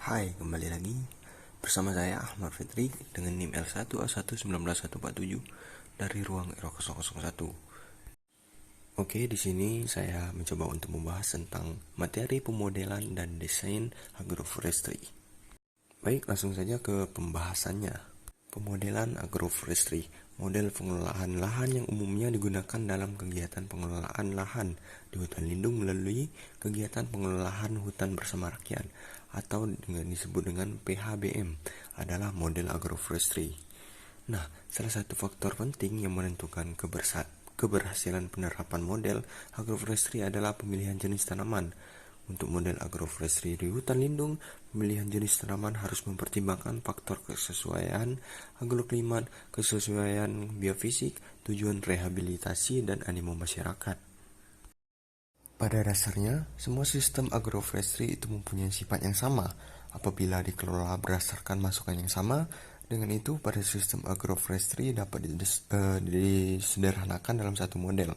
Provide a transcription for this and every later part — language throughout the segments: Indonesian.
Hai, kembali lagi bersama saya Ahmad Fitri dengan NIM L1A1191147 dari ruang Ero 001. Oke, di sini saya mencoba untuk membahas tentang materi pemodelan dan desain agroforestry. Baik, langsung saja ke pembahasannya. Pemodelan agroforestry, model pengelolaan lahan yang umumnya digunakan dalam kegiatan pengelolaan lahan di hutan lindung melalui kegiatan pengelolaan hutan bersama rakyat atau disebut dengan PHBM adalah model agroforestry. Nah, salah satu faktor penting yang menentukan keberhasilan penerapan model agroforestry adalah pemilihan jenis tanaman. Untuk model agroforestry di hutan lindung, pemilihan jenis tanaman harus mempertimbangkan faktor kesesuaian agroklimat, kesesuaian biofisik, tujuan rehabilitasi, dan animo masyarakat. Pada dasarnya, semua sistem agroforestry itu mempunyai sifat yang sama apabila dikelola berdasarkan masukan yang sama. Dengan itu, pada sistem agroforestry dapat disederhanakan dalam satu model.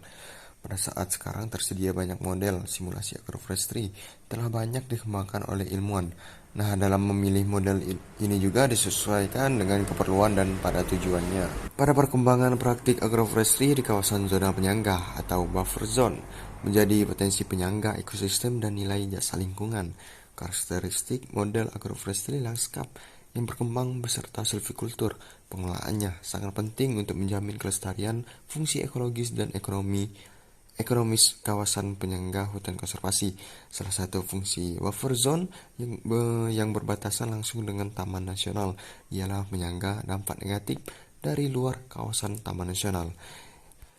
Pada saat sekarang tersedia banyak model simulasi agroforestry, telah banyak dikembangkan oleh ilmuwan. Nah, dalam memilih model ini juga disesuaikan dengan keperluan dan pada tujuannya. Pada perkembangan praktik agroforestry di kawasan zona penyangga atau buffer zone, menjadi potensi penyangga ekosistem dan nilai jasa lingkungan. Karakteristik model agroforestry lanskap yang berkembang beserta silvikultur, pengelolaannya sangat penting untuk menjamin kelestarian, fungsi ekologis dan ekonomis kawasan penyangga hutan konservasi. Salah satu fungsi buffer zone yang berbatasan langsung dengan taman nasional ialah menyangga dampak negatif dari luar kawasan taman nasional.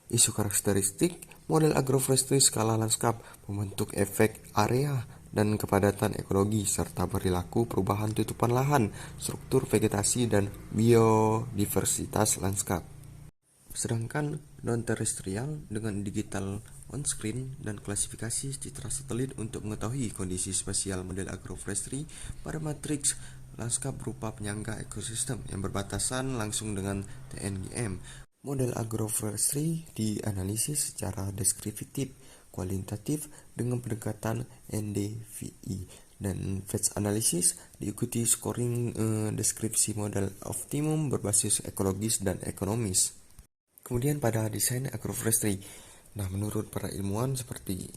Isu karakteristik model agroforestry skala lanskap membentuk efek area dan kepadatan ekologi serta perilaku perubahan tutupan lahan, struktur vegetasi dan biodiversitas lanskap. Sedangkan non-terestrial dengan digital on-screen dan klasifikasi citra satelit untuk mengetahui kondisi spasial model agroforestry pada matriks lanskap berupa penyangga ekosistem yang berbatasan langsung dengan TNGM. Model agroforestry dianalisis secara deskriptif, kualitatif dengan pendekatan NDVI, dan phase analysis diikuti scoring deskripsi model optimum berbasis ekologis dan ekonomis. Kemudian pada desain agroforestry, nah menurut para ilmuwan seperti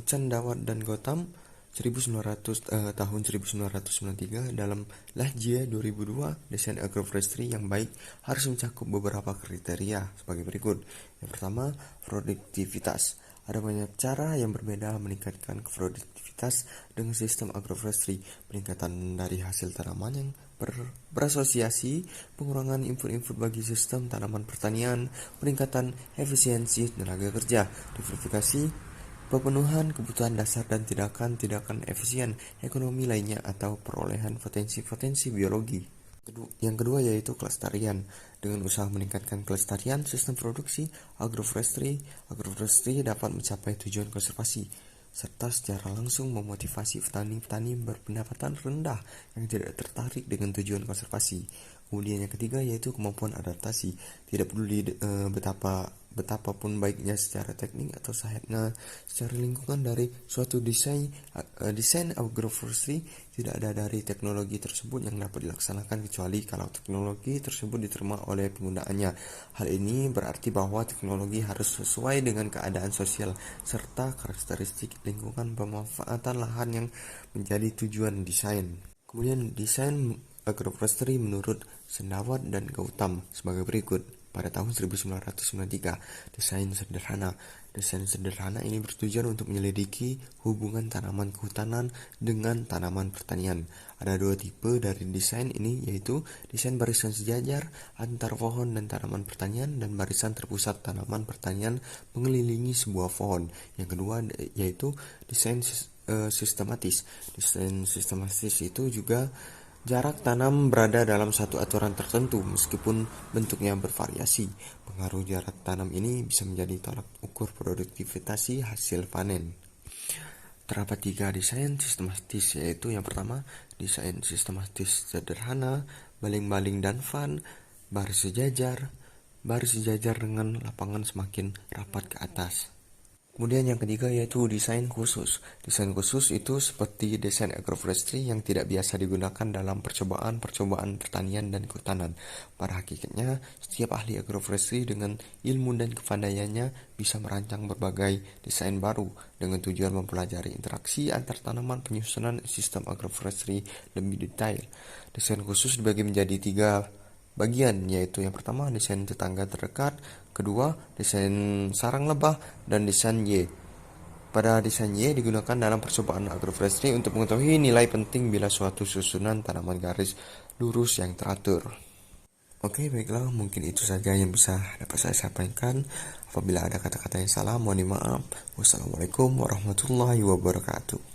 Chan Dawat dan Gautam tahun 1993 dalam Lahjia 2002, desain agroforestry yang baik harus mencakup beberapa kriteria sebagai berikut. Yang pertama, produktivitas. Ada banyak cara yang berbeda meningkatkan produktivitas dengan sistem agroforestry. Peningkatan dari hasil tanaman yang berasosiasi, pengurangan input-input bagi sistem tanaman pertanian, peningkatan efisiensi tenaga kerja, diversifikasi, pemenuhan kebutuhan dasar dan tindakan-tindakan efisien ekonomi lainnya atau perolehan potensi-potensi biologi. Yang kedua yaitu kelestarian. Dengan usaha meningkatkan kelestarian sistem produksi agroforestry dapat mencapai tujuan konservasi serta secara langsung memotivasi petani-petani berpendapatan rendah yang tidak tertarik dengan tujuan konservasi. Kemudian yang ketiga yaitu kemampuan adaptasi. Tidak peduli betapapun baiknya secara teknik atau sehatnya secara lingkungan dari suatu desain agroforestry, tidak ada dari teknologi tersebut yang dapat dilaksanakan kecuali kalau teknologi tersebut diterima oleh penggunaannya. Hal ini berarti bahwa teknologi harus sesuai dengan keadaan sosial serta karakteristik lingkungan pemanfaatan lahan yang menjadi tujuan desain. Kemudian desain agroforestry menurut Sendawat dan Gautam sebagai berikut. Pada tahun 1993, desain sederhana. Desain sederhana ini bertujuan untuk menyelidiki hubungan tanaman kehutanan dengan tanaman pertanian. Ada dua tipe dari desain ini, yaitu desain barisan sejajar antar pohon dan tanaman pertanian dan barisan terpusat tanaman pertanian mengelilingi sebuah pohon. Yang kedua yaitu desain sistematis. Desain sistematis itu juga jarak tanam berada dalam satu aturan tertentu meskipun bentuknya bervariasi. Pengaruh jarak tanam ini bisa menjadi tolak ukur produktivitas hasil panen. Terdapat tiga desain sistematis, yaitu yang pertama, desain sistematis sederhana, baling-baling dan fan, baris sejajar dengan lapangan semakin rapat ke atas. Kemudian yang ketiga yaitu desain khusus. Desain khusus itu seperti desain agroforestry yang tidak biasa digunakan dalam percobaan pertanian dan kehutanan. Pada hakikatnya, setiap ahli agroforestry dengan ilmu dan kepandaiannya bisa merancang berbagai desain baru dengan tujuan mempelajari interaksi antar tanaman, penyusunan sistem agroforestry lebih detail. Desain khusus dibagi menjadi tiga bagian, yaitu yang pertama desain tetangga terdekat, kedua desain sarang lebah, dan desain Y. Pada desain Y digunakan dalam percobaan agroforestry untuk mengetahui nilai penting bila suatu susunan tanaman garis lurus yang teratur. Oke, baiklah, mungkin itu saja yang bisa dapat saya sampaikan. Apabila ada kata-kata yang salah, mohon dimaaf. Wassalamualaikum warahmatullahi wabarakatuh.